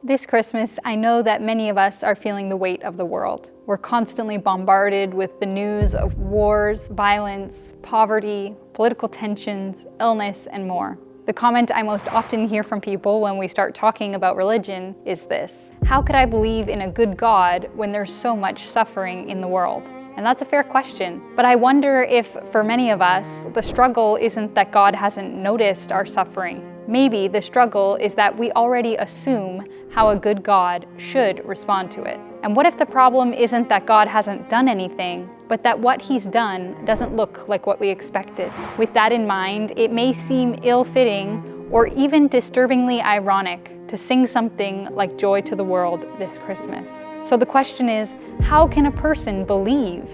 This Christmas, I know that many of us are feeling the weight of the world. We're constantly bombarded with the news of wars, violence, poverty, political tensions, illness, and more. The comment I most often hear from people when we start talking about religion is this: how could I believe in a good God when there's so much suffering in the world? And that's a fair question. But I wonder if, for many of us, the struggle isn't that God hasn't noticed our suffering. Maybe the struggle is that we already assume how a good God should respond to it. And what if the problem isn't that God hasn't done anything, but that what He's done doesn't look like what we expected? With that in mind, it may seem ill-fitting or even disturbingly ironic to sing something like Joy to the World this Christmas. So the question is, how can a person believe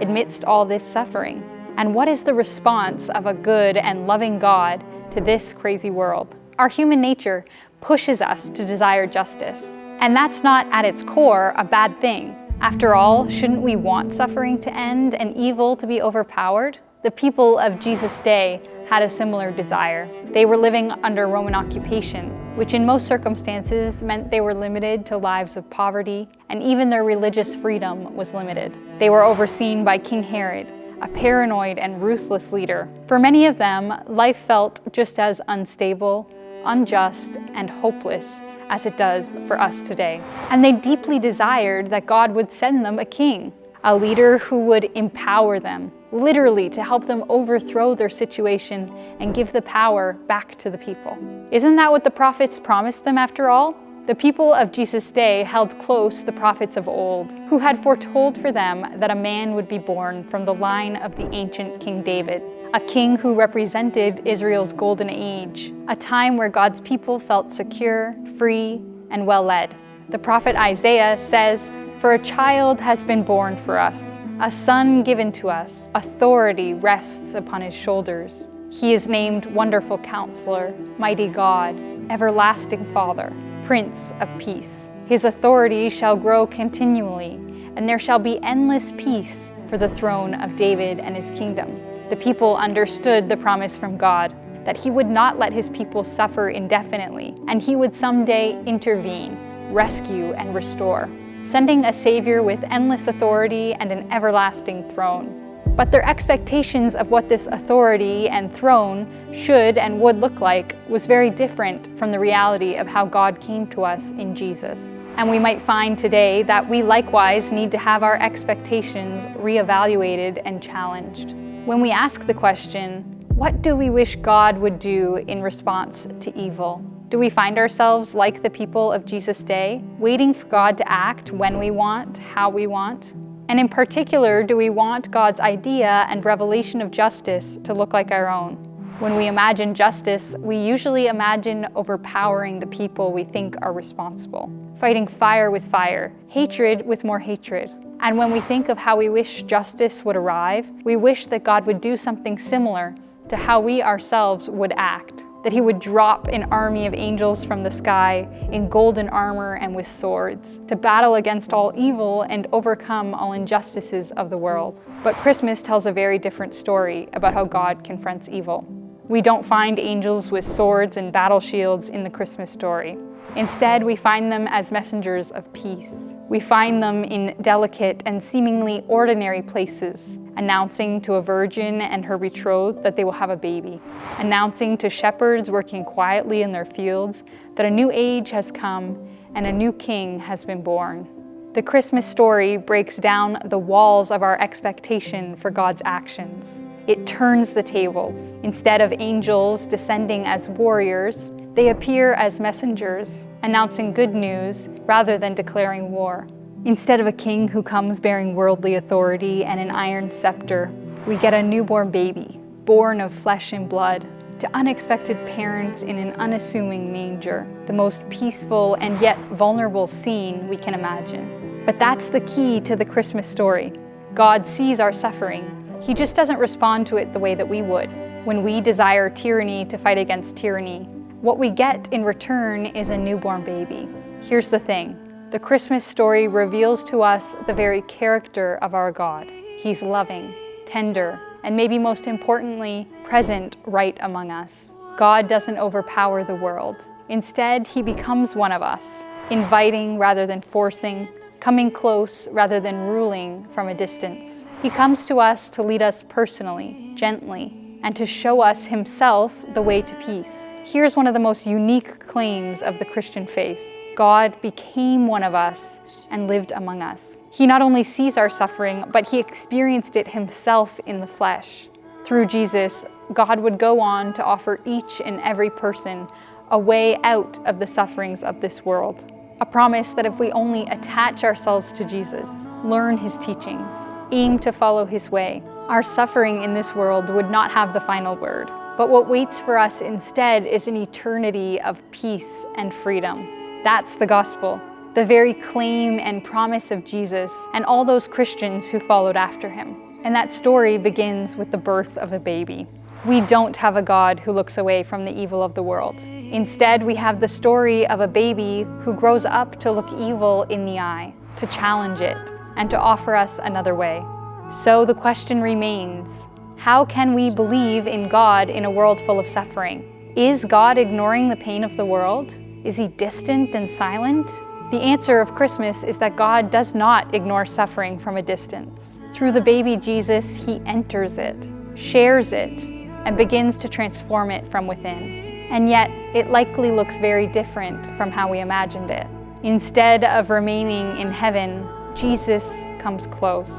amidst all this suffering? And what is the response of a good and loving God to this crazy world? Our human nature pushes us to desire justice. And that's not at its core a bad thing. After all, shouldn't we want suffering to end and evil to be overpowered? The people of Jesus' day had a similar desire. They were living under Roman occupation, which in most circumstances meant they were limited to lives of poverty, and even their religious freedom was limited. They were overseen by King Herod, a paranoid and ruthless leader. For many of them, life felt just as unstable, unjust, and hopeless as it does for us today. And they deeply desired that God would send them a king, a leader who would empower them, literally to help them overthrow their situation and give the power back to the people. Isn't that what the prophets promised them after all? The people of Jesus' day held close the prophets of old, who had foretold for them that a man would be born from the line of the ancient King David, a king who represented Israel's golden age, a time where God's people felt secure, free, and well-led. The prophet Isaiah says, "For a child has been born for us, a son given to us, authority rests upon his shoulders. He is named Wonderful Counselor, Mighty God, Everlasting Father, Prince of Peace. His authority shall grow continually, and there shall be endless peace for the throne of David and his kingdom." The people understood the promise from God that He would not let His people suffer indefinitely, and He would someday intervene, rescue, and restore, sending a Savior with endless authority and an everlasting throne. But their expectations of what this authority and throne should and would look like was very different from the reality of how God came to us in Jesus. And we might find today that we likewise need to have our expectations reevaluated and challenged. When we ask the question, what do we wish God would do in response to evil? Do we find ourselves like the people of Jesus' day, waiting for God to act when we want, how we want? And in particular, do we want God's idea and revelation of justice to look like our own? When we imagine justice, we usually imagine overpowering the people we think are responsible, fighting fire with fire, hatred with more hatred. And when we think of how we wish justice would arrive, we wish that God would do something similar to how we ourselves would act, that He would drop an army of angels from the sky in golden armor and with swords to battle against all evil and overcome all injustices of the world. But Christmas tells a very different story about how God confronts evil. We don't find angels with swords and battle shields in the Christmas story. Instead, we find them as messengers of peace. We find them in delicate and seemingly ordinary places, announcing to a virgin and her betrothed that they will have a baby, announcing to shepherds working quietly in their fields that a new age has come and a new king has been born. The Christmas story breaks down the walls of our expectation for God's actions. It turns the tables. Instead of angels descending as warriors, they appear as messengers, announcing good news rather than declaring war. Instead of a king who comes bearing worldly authority and an iron scepter, we get a newborn baby, born of flesh and blood, to unexpected parents in an unassuming manger, the most peaceful and yet vulnerable scene we can imagine. But that's the key to the Christmas story. God sees our suffering. He just doesn't respond to it the way that we would. When we desire tyranny to fight against tyranny, what we get in return is a newborn baby. Here's the thing. The Christmas story reveals to us the very character of our God. He's loving, tender, and maybe most importantly, present right among us. God doesn't overpower the world. Instead, He becomes one of us, inviting rather than forcing, coming close rather than ruling from a distance. He comes to us to lead us personally, gently, and to show us himself the way to peace. Here's one of the most unique claims of the Christian faith. God became one of us and lived among us. He not only sees our suffering, but he experienced it himself in the flesh. Through Jesus, God would go on to offer each and every person a way out of the sufferings of this world. A promise that if we only attach ourselves to Jesus, learn his teachings, aim to follow his way, our suffering in this world would not have the final word. But what waits for us instead is an eternity of peace and freedom. That's the gospel, the very claim and promise of Jesus and all those Christians who followed after him. And that story begins with the birth of a baby. We don't have a God who looks away from the evil of the world. Instead, we have the story of a baby who grows up to look evil in the eye, to challenge it, and to offer us another way. So the question remains, how can we believe in God in a world full of suffering? Is God ignoring the pain of the world? Is he distant and silent? The answer of Christmas is that God does not ignore suffering from a distance. Through the baby Jesus, he enters it, shares it, and begins to transform it from within. And yet, it likely looks very different from how we imagined it. Instead of remaining in heaven, Jesus comes close.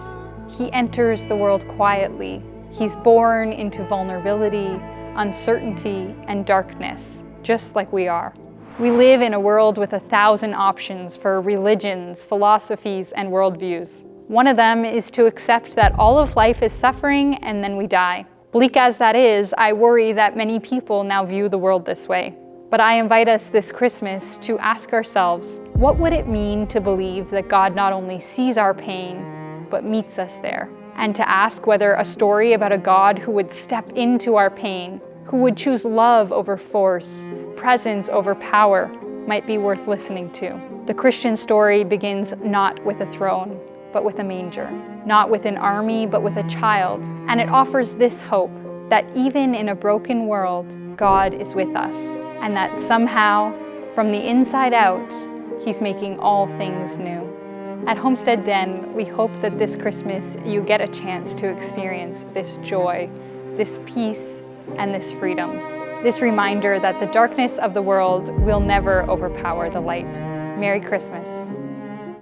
He enters the world quietly. He's born into vulnerability, uncertainty, and darkness, just like we are. We live in a world with 1,000 options for religions, philosophies, and worldviews. One of them is to accept that all of life is suffering and then we die. Bleak as that is, I worry that many people now view the world this way. But I invite us this Christmas to ask ourselves, what would it mean to believe that God not only sees our pain, but meets us there? And to ask whether a story about a God who would step into our pain, who would choose love over force, presence over power, might be worth listening to. The Christian story begins not with a throne, but with a manger, not with an army, but with a child. And it offers this hope that even in a broken world, God is with us, and that somehow, from the inside out, he's making all things new. At Homestead Den, we hope that this Christmas you get a chance to experience this joy, this peace, and this freedom. This reminder that the darkness of the world will never overpower the light. Merry Christmas.